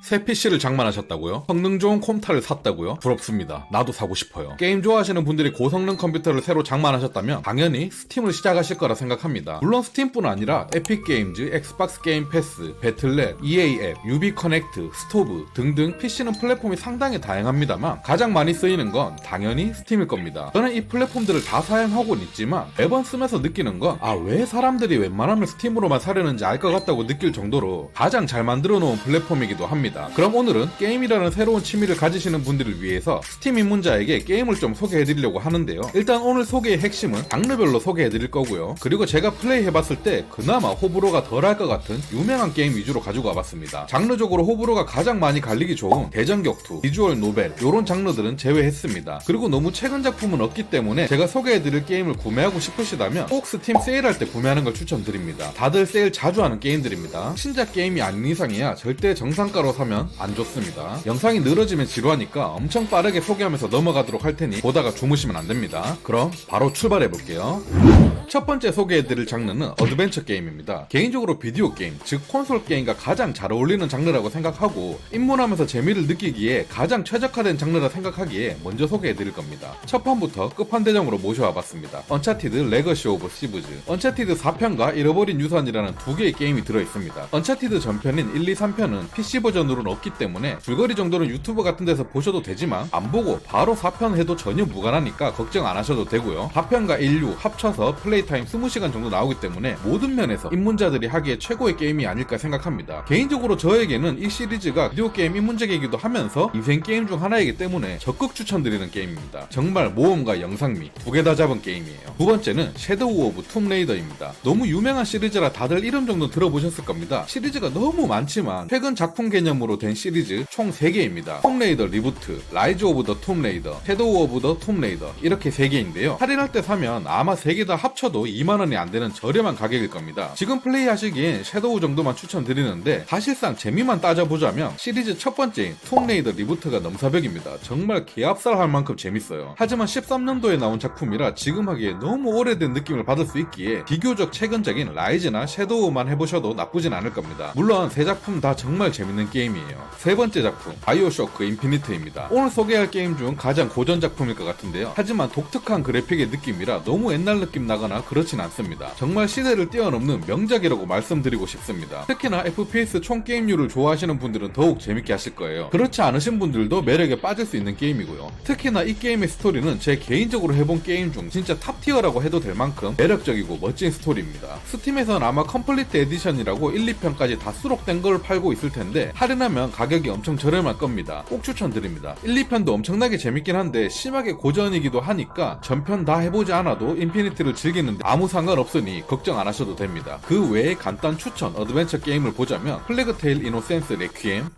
새 PC를 장만하셨다고요? 성능 좋은 콤타를 샀다고요? 부럽습니다. 나도 사고 싶어요. 게임 좋아하시는 분들이 고성능 컴퓨터를 새로 장만하셨다면 당연히 스팀을 시작하실 거라 생각합니다. 물론 스팀뿐 아니라 에픽게임즈, 엑스박스 게임 패스, 배틀넷, EA 앱, 유비 커넥트, 스토브 등등 PC는 플랫폼이 상당히 다양합니다만 가장 많이 쓰이는 건 당연히 스팀일 겁니다. 저는 이 플랫폼들을 다 사용하고는 있지만 매번 쓰면서 느끼는 건 왜 사람들이 웬만하면 스팀으로만 사려는지 알 것 같다고 느낄 정도로 가장 잘 만들어 놓은 플랫폼이기도 합니다. 그럼 오늘은 게임이라는 새로운 취미를 가지시는 분들을 위해서 스팀 입문자에게 게임을 좀 소개해드리려고 하는데요. 일단 오늘 소개의 핵심은 장르별로 소개해드릴 거고요. 그리고 제가 플레이해봤을 때 그나마 호불호가 덜할 것 같은 유명한 게임 위주로 가지고 와봤습니다. 장르적으로 호불호가 가장 많이 갈리기 좋은 대전격투, 비주얼 노벨 이런 장르들은 제외했습니다. 그리고 너무 최근 작품은 없기 때문에 제가 소개해드릴 게임을 구매하고 싶으시다면 꼭 스팀 세일할 때 구매하는 걸 추천드립니다. 다들 세일 자주 하는 게임들입니다. 신작 게임이 아닌 이상이야 절대 정상가로 사면 안 좋습니다. 영상이 늘어지면 지루하니까 엄청 빠르게 소개하면서 넘어가도록 할 테니 보다가 주무시면 안 됩니다. 그럼 바로 출발해 볼게요. 첫 번째 소개해드릴 장르는 어드벤처 게임입니다. 개인적으로 비디오 게임, 즉 콘솔 게임과 가장 잘 어울리는 장르라고 생각하고 입문하면서 재미를 느끼기에 가장 최적화된 장르라 생각하기에 먼저 소개해드릴 겁니다. 첫 판부터 끝판대장으로 모셔와봤습니다. 언차티드 레거시 오브 시브즈. 언차티드 4편과 잃어버린 유산이라는 두 개의 게임이 들어있습니다. 언차티드 전편인 1, 2, 3편은 PC 버전으로는 없기 때문에 줄거리 정도는 유튜브 같은 데서 보셔도 되지만 안 보고 바로 4편 해도 전혀 무관하니까 걱정 안 하셔도 되고요. 4편과 1, 6 합쳐서 플레이 타임 20시간 정도 나오기 때문에 모든 면에서 입문자들이 하기에 최고의 게임이 아닐까 생각합니다. 개인적으로 저에게는 이 시리즈가 비디오 게임 입문작이기도 하면서 인생 게임 중 하나이기 때문에 적극 추천드리는 게임입니다. 정말 모험과 영상미 두 개 다 잡은 게임이에요. 두 번째는 섀도우 오브 툼레이더입니다. 너무 유명한 시리즈라 다들 이름 정도 들어보셨을 겁니다. 시리즈가 너무 많지만 최근 작품 개념으로 된 시리즈 총 3개입니다. 툼레이더 리부트, 라이즈 오브 더 툼레이더, 섀도우 오브 더 툼레이더 이렇게 3개인데요. 할인할 때 사면 아마 3개 다 합쳐도 2만원이 안 되는 저렴한 가격일 겁니다. 지금 플레이하시기엔 섀도우 정도만 추천드리는데 사실상 재미만 따져보자면 시리즈 첫 번째인 툼레이더 리부트가 넘사벽입니다. 정말 개합살할 만큼 재밌어요. 하지만 13년도에 나온 작품이라 지금 하기에 너무 오래된 느낌을 받을 수 있기에 비교적 최근작인 라이즈나 섀도우만 해보셔도 나쁘진 않을 겁니다. 물론 세 작품 다 정말 재밌는 게임이에요. 세 번째 작품 바이오쇼크 인피니트입니다. 오늘 소개할 게임 중 가장 고전 작품일 것 같은데요. 하지만 독특한 그래픽의 느낌이라 너무 옛날 느낌 나거나 그렇진 않습니다. 정말 시대를 뛰어넘는 명작이라고 말씀드리고 싶습니다. 특히나 FPS 총게임류를 좋아하시는 분들은 더욱 재밌게 하실 거예요. 그렇지 않으신 분들도 매력에 빠질 수 있는 게임이고요. 특히나 이 게임의 스토리는 제 개인적으로 해본 게임 중 진짜 탑티어라고 해도 될 만큼 매력적이고 멋진 스토리입니다. 스팀에선 아마 컴플리트 에디션이라고 1, 2편까지 다 수록된 걸 팔고 있을 텐데 할인하면 가격이 엄청 저렴할 겁니다. 꼭 추천드립니다. 1, 2편도 엄청나게 재밌긴 한데 심하게 고전이기도 하니까 전편 다 해보지 않아도 인피니티를 즐기는데 아무 상관없으니 걱정 안 하셔도 됩니다. 그 외에 간단 추천 어드벤처 게임을 보자면 플래그테일 이노센스 레퀴엠,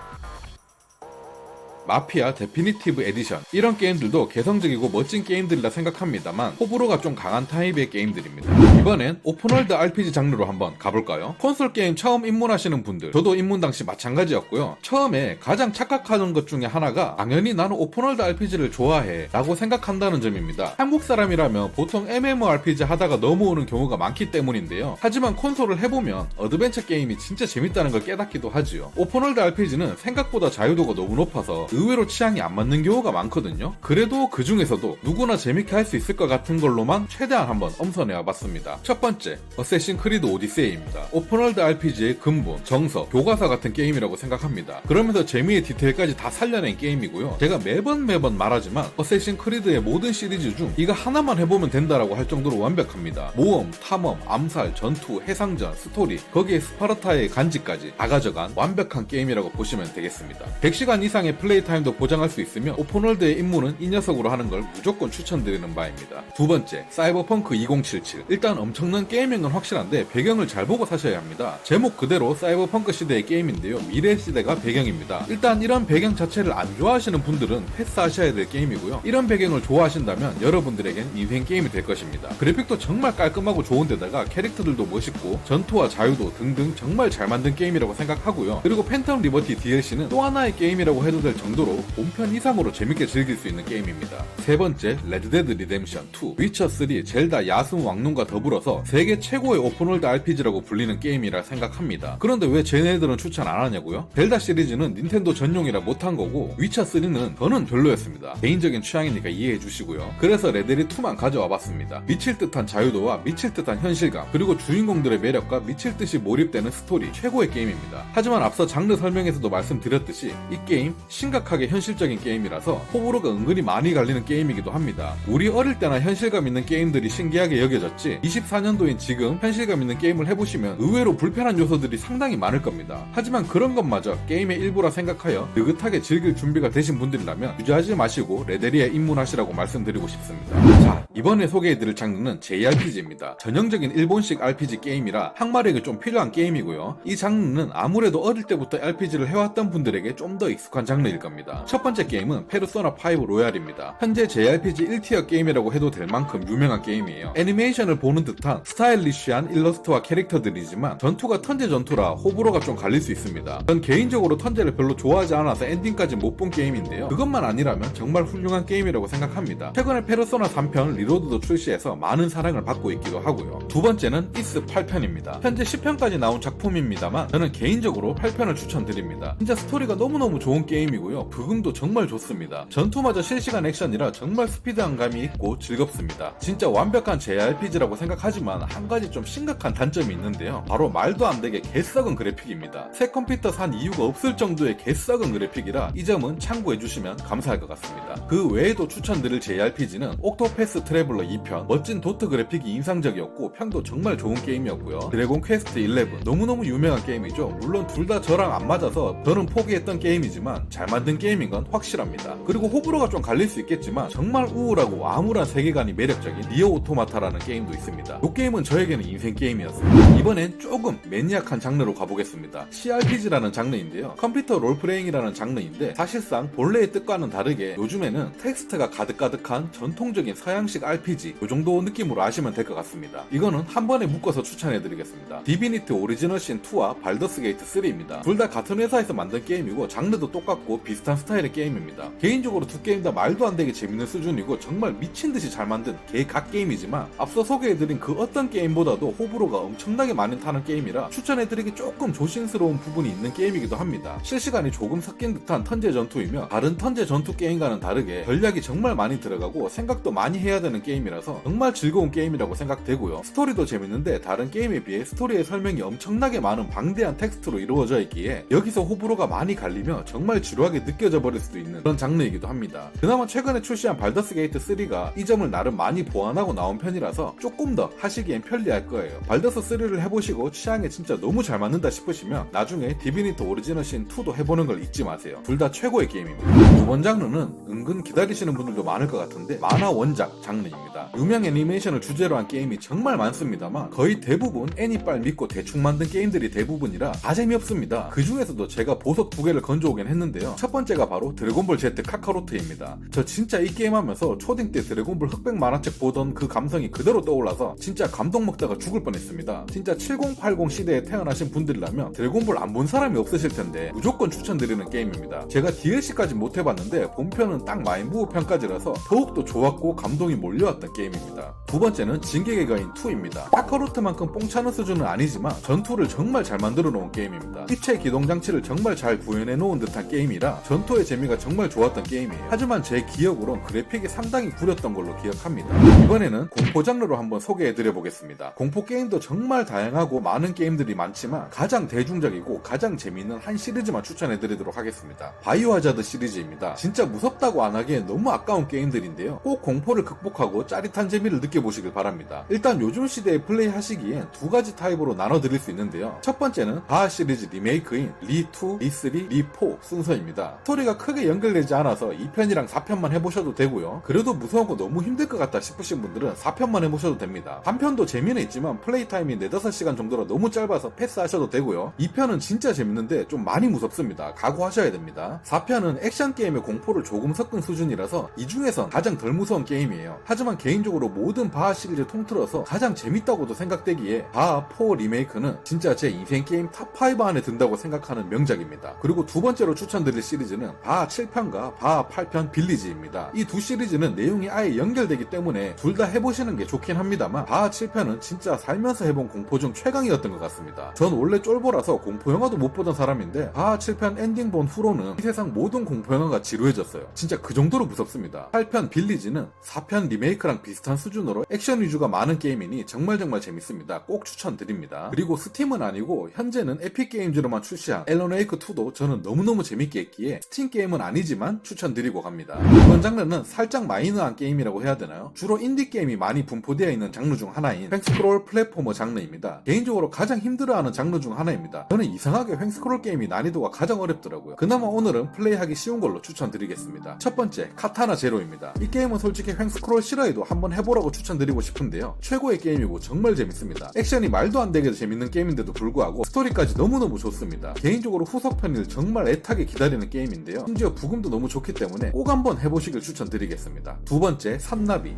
마피아 데피니티브 에디션 이런 게임들도 개성적이고 멋진 게임들이라 생각합니다만 호불호가 좀 강한 타입의 게임들입니다. 이번엔 오픈월드 RPG 장르로 한번 가볼까요? 콘솔 게임 처음 입문하시는 분들 저도 입문 당시 마찬가지였고요. 처음에 가장 착각하는 것 중에 하나가 당연히 나는 오픈월드 RPG를 좋아해 라고 생각한다는 점입니다. 한국 사람이라면 보통 MMORPG 하다가 넘어오는 경우가 많기 때문인데요. 하지만 콘솔을 해보면 어드벤처 게임이 진짜 재밌다는 걸 깨닫기도 하지요. 오픈월드 RPG는 생각보다 자유도가 너무 높아서 의외로 취향이 안 맞는 경우가 많거든요. 그래도 그 중에서도 누구나 재밌게 할 수 있을 것 같은 걸로만 최대한 한번 엄선해와 봤습니다. 첫 번째, 어쌔신 크리드 오디세이입니다. 오픈월드 RPG의 근본, 정석, 교과서 같은 게임이라고 생각합니다. 그러면서 재미의 디테일까지 다 살려낸 게임이고요. 제가 매번 말하지만 어쌔신 크리드의 모든 시리즈 중 이거 하나만 해보면 된다라고 할 정도로 완벽합니다. 모험, 탐험, 암살, 전투, 해상전, 스토리, 거기에 스파르타의 간지까지 다 가져간 완벽한 게임이라고 보시면 되겠습니다. 100시간 이상의 플레이 타임도 보장할 수 있으며 오픈월드의 입문은 이 녀석으로 하는 걸 무조건 추천드리는 바입니다. 두 번째, 사이버펑크 2077. 일단 엄청난 게임인 건 확실한데 배경을 잘 보고 사셔야 합니다. 제목 그대로 사이버펑크 시대의 게임인데요. 미래 시대가 배경입니다. 일단 이런 배경 자체를 안 좋아하시는 분들은 패스하셔야 될 게임이고요. 이런 배경을 좋아하신다면 여러분들에겐 인생 게임이 될 것입니다. 그래픽도 정말 깔끔하고 좋은데다가 캐릭터들도 멋있고 전투와 자유도 등등 정말 잘 만든 게임이라고 생각하고요. 그리고 팬텀 리버티 DLC는 또 하나의 게임이라고 해도 될 정도 정도로 본편 이상으로 재밌게 즐길 수 있는 게임입니다. 세 번째, 레드데드 리뎀션 2, 위쳐 3, 젤다 야숨 왕눈과 더불어서 세계 최고의 오픈월드 RPG라고 불리는 게임이라 생각합니다. 그런데 왜 쟤네들은 추천 안 하냐고요? 젤다 시리즈는 닌텐도 전용이라 못한 거고 위쳐 3는 저는 별로였습니다. 개인적인 취향이니까 이해해 주시고요. 그래서 레데리 2만 가져와 봤습니다. 미칠 듯한 자유도와 미칠 듯한 현실감, 그리고 주인공들의 매력과 미칠 듯이 몰입되는 스토리, 최고의 게임입니다. 하지만 앞서 장르 설명에서도 말씀드렸듯이 이 게임 심각하게 현실적인 게임이라서 호불호가 은근히 많이 갈리는 게임이기도 합니다. 우리 어릴 때나 현실감 있는 게임들이 신기하게 여겨졌지 24년도인 지금 현실감 있는 게임을 해보시면 의외로 불편한 요소들이 상당히 많을 겁니다. 하지만 그런 것마저 게임의 일부라 생각하여 느긋하게 즐길 준비가 되신 분들이라면 주저하지 마시고 레데리에 입문하시라고 말씀드리고 싶습니다. 자, 이번에 소개해드릴 장르는 JRPG입니다. 전형적인 일본식 RPG 게임이라 항마력이 좀 필요한 게임이고요. 이 장르는 아무래도 어릴 때부터 RPG를 해왔던 분들에게 좀 더 익숙한 장르일 겁니다. 첫 번째 게임은 페르소나 5 로얄입니다. 현재 JRPG 1티어 게임이라고 해도 될 만큼 유명한 게임이에요. 애니메이션을 보는 듯한 스타일리쉬한 일러스트와 캐릭터들이지만 전투가 턴제 전투라 호불호가 좀 갈릴 수 있습니다. 전 개인적으로 턴제를 별로 좋아하지 않아서 엔딩까지 못 본 게임인데요. 그것만 아니라면 정말 훌륭한 게임이라고 생각합니다. 최근에 페르소나 3편 리로드도 출시해서 많은 사랑을 받고 있기도 하고요. 두 번째는 이스 8편입니다. 현재 10편까지 나온 작품입니다만 저는 개인적으로 8편을 추천드립니다. 진짜 스토리가 너무너무 좋은 게임이고요. 부금도 정말 좋습니다. 전투마저 실시간 액션이라 정말 스피드한 감이 있고 즐겁습니다. 진짜 완벽한 JRPG라고 생각하지만 한 가지 좀 심각한 단점이 있는데요. 바로 말도 안 되게 개썩은 그래픽입니다. 새 컴퓨터 산 이유가 없을 정도의 개썩은 그래픽이라 이 점은 참고해주시면 감사할 것 같습니다. 그 외에도 추천드릴 JRPG는 옥토패스 트래블러 2편, 멋진 도트 그래픽이 인상적이었고 평도 정말 좋은 게임이었고요. 드래곤 퀘스트 11, 너무너무 유명한 게임이죠. 물론 둘 다 저랑 안 맞아서 저는 포기했던 게임이지만 잘 만든 게임인 건 확실합니다. 그리고 호불호가 좀 갈릴 수 있겠지만 정말 우울하고 암울한 세계관이 매력적인 니어 오토마타라는 게임도 있습니다. 이 게임은 저에게는 인생 게임이었습니다. 이번엔 조금 매니악한 장르로 가보겠습니다. CRPG라는 장르인데요. 컴퓨터 롤플레잉이라는 장르인데 사실상 본래의 뜻과는 다르게 요즘에는 텍스트가 가득가득한 전통적인 서양식 RPG 이 정도 느낌으로 아시면 될 것 같습니다. 이거는 한 번에 묶어서 추천해드리겠습니다. 디비니티 오리지널 신 2와 발더스 게이트 3입니다. 둘 다 같은 회사에서 만든 게임이고 장르도 똑같고 비슷한 스타일의 게임입니다. 개인적으로 두 게임 다 말도 안 되게 재밌는 수준이고 정말 미친듯이 잘 만든 개각 게임이지만 앞서 소개해드린 그 어떤 게임보다도 호불호가 엄청나게 많이 타는 게임이라 추천해드리기 조금 조심스러운 부분이 있는 게임이기도 합니다. 실시간이 조금 섞인 듯한 턴제 전투이며 다른 턴제 전투 게임과는 다르게 전략이 정말 많이 들어가고 생각도 많이 해야 되는 게임이라서 정말 즐거운 게임이라고 생각되고요. 스토리도 재밌는데 다른 게임에 비해 스토리의 설명이 엄청나게 많은 방대한 텍스트로 이루어져 있기에 여기서 호불호가 많이 갈리며 정말 지루하게 느껴져 버릴 수도 있는 그런 장르이기도 합니다. 그나마 최근에 출시한 발더스 게이트 3가 이 점을 나름 많이 보완하고 나온 편이라서 조금 더 하시기엔 편리할 거예요. 발더스 3를 해보시고 취향에 진짜 너무 잘 맞는다 싶으시면 나중에 디비니티 오리지널 신 2도 해보는 걸 잊지 마세요. 둘 다 최고의 게임입니다. 두 번 장르는 은근 기다리시는 분들도 많을 것 같은데 만화 원작 장르입니다. 유명 애니메이션을 주제로 한 게임이 정말 많습니다만 거의 대부분 애니빨 믿고 대충 만든 게임들이 대부분이라 다 재미없습니다. 그 중에서도 제가 보석 2개를 건져오긴 했는데요. 첫 번째가 바로 드래곤볼 Z 카카로트입니다. 저 진짜 이 게임 하면서 초딩 때 드래곤볼 흑백 만화책 보던 그 감성이 그대로 떠올라서 진짜 감동 먹다가 죽을 뻔했습니다. 진짜 7080 시대에 태어나신 분들이라면 드래곤볼 안 본 사람이 없으실 텐데 무조건 추천드리는 게임입니다. 제가 DLC까지 못 해봤는데 본편은 딱 마인부호 편까지라서 더욱더 좋았고 감동이 몰려왔던 게임입니다. 두 번째는 진격의 거인 2입니다. 카카로트만큼 뽕차는 수준은 아니지만 전투를 정말 잘 만들어 놓은 게임입니다. 입체 기동 장치를 정말 잘 구현해 놓은 듯한 게임이라 전투의 재미가 정말 좋았던 게임이에요. 하지만 제 기억으론 그래픽이 상당히 구렸던 걸로 기억합니다. 이번에는 공포 장르로 한번 소개해드려 보겠습니다. 공포 게임도 정말 다양하고 많은 게임들이 많지만 가장 대중적이고 가장 재미있는 한 시리즈만 추천해드리도록 하겠습니다. 바이오하자드 시리즈입니다. 진짜 무섭다고 안 하기엔 너무 아까운 게임들인데요. 꼭 공포를 극복하고 짜릿한 재미를 느껴보시길 바랍니다. 일단 요즘 시대에 플레이 하시기엔 두 가지 타입으로 나눠드릴 수 있는데요. 첫 번째는 바하 시리즈 리메이크인 리2, 리3, 리4 순서입니다. 스토리가 크게 연결되지 않아서 2편이랑 4편만 해보셔도 되고요. 그래도 무서우고 너무 힘들 것 같다 싶으신 분들은 4편만 해보셔도 됩니다. 3편도 재미는 있지만 플레이 타임이 4-5시간 정도라 너무 짧아서 패스하셔도 되고요. 2편은 진짜 재밌는데 좀 많이 무섭습니다. 각오하셔야 됩니다. 4편은 액션 게임의 공포를 조금 섞은 수준이라서 이 중에선 가장 덜 무서운 게임이에요. 하지만 개인적으로 모든 바하 시리즈 통틀어서 가장 재밌다고도 생각되기에 바하 4 리메이크는 진짜 제 인생 게임 탑5 안에 든다고 생각하는 명작입니다. 그리고 두 번째로 추천드릴 시리즈 시리즈는 바 7편과 바 8편 빌리지입니다. 이 두 시리즈는 내용이 아예 연결되기 때문에 둘 다 해보시는 게 좋긴 합니다만 바 7편은 진짜 살면서 해본 공포 중 최강이었던 것 같습니다. 전 원래 쫄보라서 공포 영화도 못 보던 사람인데 바 7편 엔딩 본 후로는 이 세상 모든 공포 영화가 지루해졌어요. 진짜 그 정도로 무섭습니다. 8편 빌리지는 4편 리메이크랑 비슷한 수준으로 액션 위주가 많은 게임이니 정말 재밌습니다. 꼭 추천드립니다. 그리고 스팀은 아니고 현재는 에픽 게임즈로만 출시한 앨런 웨이크 2도 저는 너무너무 재밌게 했기에 스팀 게임은 아니지만 추천드리고 갑니다. 이번 장르는 살짝 마이너한 게임이라고 해야 되나요? 주로 인디 게임이 많이 분포되어 있는 장르 중 하나인 횡스크롤 플랫포머 장르입니다. 개인적으로 가장 힘들어하는 장르 중 하나입니다. 저는 이상하게 횡스크롤 게임이 난이도가 가장 어렵더라고요. 그나마 오늘은 플레이하기 쉬운 걸로 추천드리겠습니다. 첫 번째, 카타나 제로입니다. 이 게임은 솔직히 횡스크롤 싫어해도 한번 해보라고 추천드리고 싶은데요. 최고의 게임이고 정말 재밌습니다. 액션이 말도 안 되게 재밌는 게임인데도 불구하고 스토리까지 너무너무 좋습니다. 개인적으로 후속편을 정말 애타게 기다리는 게임인데요. 심지어 부금도 너무 좋기 때문에 꼭 한번 해보시길 추천드리겠습니다. 두 번째, 산나비.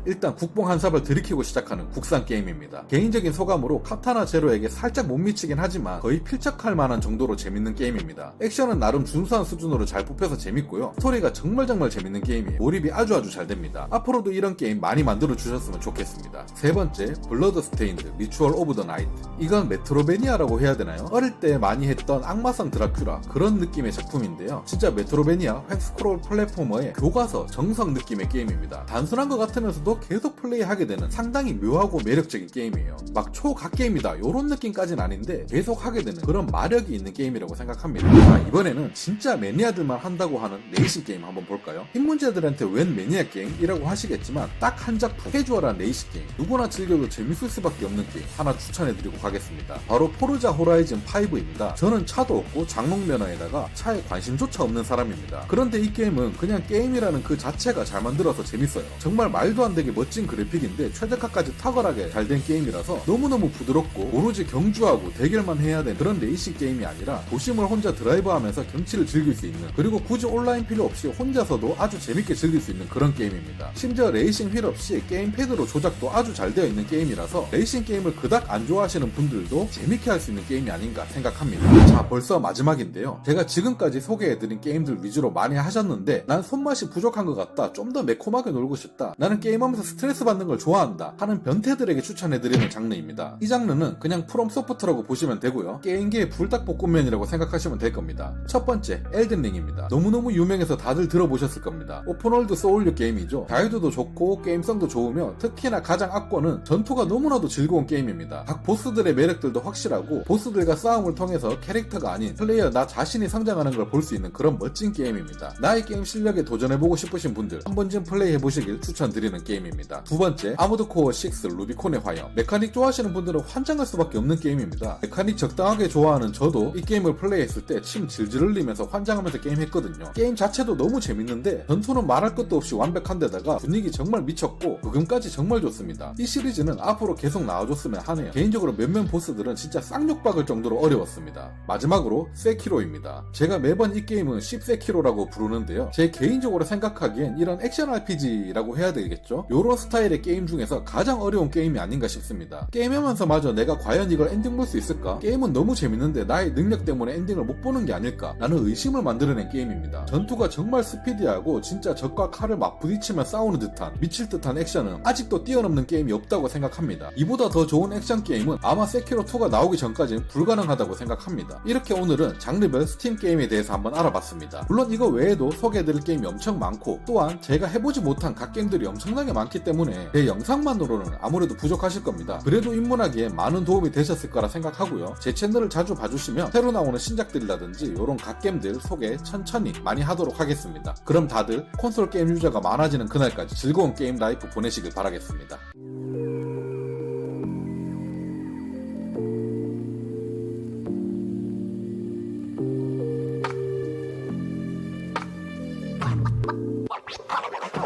일단 국뽕 한 삽을 들이키고 시작하는 국산 게임입니다. 개인적인 소감으로 카타나 제로에게 살짝 못 미치긴 하지만 거의 필적할 만한 정도로 재밌는 게임입니다. 액션은 나름 준수한 수준으로 잘 뽑혀서 재밌고요. 스토리가 정말 재밌는 게임이에요. 몰입이 아주 잘 됩니다. 앞으로도 이런 게임 많이 만들어 주셨으면 좋겠습니다. 세 번째, 블러드 스테인드 리추얼 오브 더 나이트. 이건 메트로베니아라고 해야 되나요? 어릴 때 많이 했던 악마성 드라큘라 그런 느낌의 작품인데요. 진짜 메트로베니아 횡스크롤 플랫포머의 교과서 정석 느낌의 게임입니다. 단순한 것 같으면서도 계속 플레이하게 되는 상당히 묘하고 매력적인 게임이에요. 막 초갓게임이다 요런 느낌까지는 아닌데 계속 하게 되는 그런 마력이 있는 게임이라고 생각합니다. 자, 이번에는 진짜 매니아들만 한다고 하는 레이싱 게임 한번 볼까요? 입문자들한테 웬 매니아 게임이라고 하시겠지만 딱 한 작품, 캐주얼한 레이싱 게임, 누구나 즐겨도 재밌을 수밖에 없는 게임 하나 추천해드리고 가겠습니다. 바로 포르자 호라이즌 5입니다. 저는 차도 없고 장롱 면허에다가 차에 관심조차 없는 사람입니다. 그런데 이 게임은 그냥 게임이라는 그 자체가 잘 만들어서 재밌어요. 정말 말도 안 되게 멋진 그래픽인데 최적화까지 탁월하게 잘 된 게임이라서 너무너무 부드럽고 오로지 경주하고 대결만 해야 되는 그런 레이싱 게임이 아니라 도심을 혼자 드라이브하면서 경치를 즐길 수 있는, 그리고 굳이 온라인 필요 없이 혼자서도 아주 재밌게 즐길 수 있는 그런 게임입니다. 심지어 레이싱 휠 없이 게임패드로 조작도 아주 잘 되어 있는 게임이라서 레이싱 게임을 그닥 안 좋아하시는 분들도 재밌게 할 수 있는 게임이 아닌가 생각합니다. 자, 벌써 마지막인데요. 제가 지금까지 소개해드린 게임들 위주로 많이 하셨는데 난 손맛이 부족한 것 같다, 좀 더 매콤하게 놀고 싶다, 나는 게임하면서 스트레스 받는 걸 좋아한다 하는 변태들에게 추천해드리는 장르입니다. 이 장르는 그냥 프롬 소프트라고 보시면 되고요. 게임계의 불닭볶음면이라고 생각하시면 될 겁니다. 첫 번째, 엘든링입니다. 너무너무 유명해서 다들 들어보셨을 겁니다. 오픈월드 소울류 게임이죠. 자유도도 좋고 게임성도 좋으며 특히나 가장 악권은 전투가 너무나도 즐거운 게임입니다. 각 보스들의 매력들도 확실하고 보스들과 싸움을 통해서 캐릭터가 아닌 플레이어 나 자신이 성장하는 걸 볼 수 있는 그런 멋진 게임입니다. 나의 게임 실력에 도전해보고 싶으신 분들 한 번쯤 플레이해보시길 추천드리는 게임입니다. 두 번째, 아모드 코어 6 루비콘의 화염. 메카닉 좋아하시는 분들은 환장할 수밖에 없는 게임입니다. 메카닉 적당하게 좋아하는 저도 이 게임을 플레이했을 때 침 질질 흘리면서 환장하면서 게임했거든요. 게임 자체도 너무 재밌는데 전투는 말할 것도 없이 완벽한 데다가 분위기 정말 미쳤고 부금까지 정말 좋습니다. 이 시리즈는 앞으로 계속 나와줬으면 하네요. 개인적으로 몇몇 보스들은 진짜 쌍욕박을 정도로 어려웠습니다. 마지막으로 세키로입니다. 제가 매번 이 게임은 10세키로라고 부르는데요. 제 개인적으로 생각하기엔 이런 액션 RPG라고 해야 되겠죠? 요런 스타일의 게임 중에서 가장 어려운 게임이 아닌가 싶습니다. 게임하면서 마저 내가 과연 이걸 엔딩 볼 수 있을까? 게임은 너무 재밌는데 나의 능력 때문에 엔딩을 못 보는 게 아닐까? 라는 의심을 만들어낸 게임입니다. 전투가 정말 스피디하고 진짜 적과 칼을 맞부딪히며 싸우는 듯한 미칠 듯한 액션은 아직도 뛰어넘는 게임이 없다고 생각합니다. 이보다 더 좋은 액션 게임은 아마 세키로2가 나오기 전까지는 불가능하다고 생각합니다. 이렇게 오늘은 장르별 스팀 게임에 대해서 한번 알아봤습니다. 물론 이거 외에도 소개해드릴 게임이 엄청 많고 또한 제가 해보지 못한 각 게임들이 엄청나게 많기 때문에 제 영상만으로는 아무래도 부족하실 겁니다. 그래도 입문하기에 많은 도움이 되셨을 거라 생각하고요. 제 채널을 자주 봐주시면 새로 나오는 신작들이라든지 이런 갓겜들 소개 천천히 많이 하도록 하겠습니다. 그럼 다들 콘솔 게임 유저가 많아지는 그날까지 즐거운 게임 라이프 보내시길 바라겠습니다.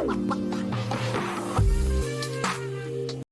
What?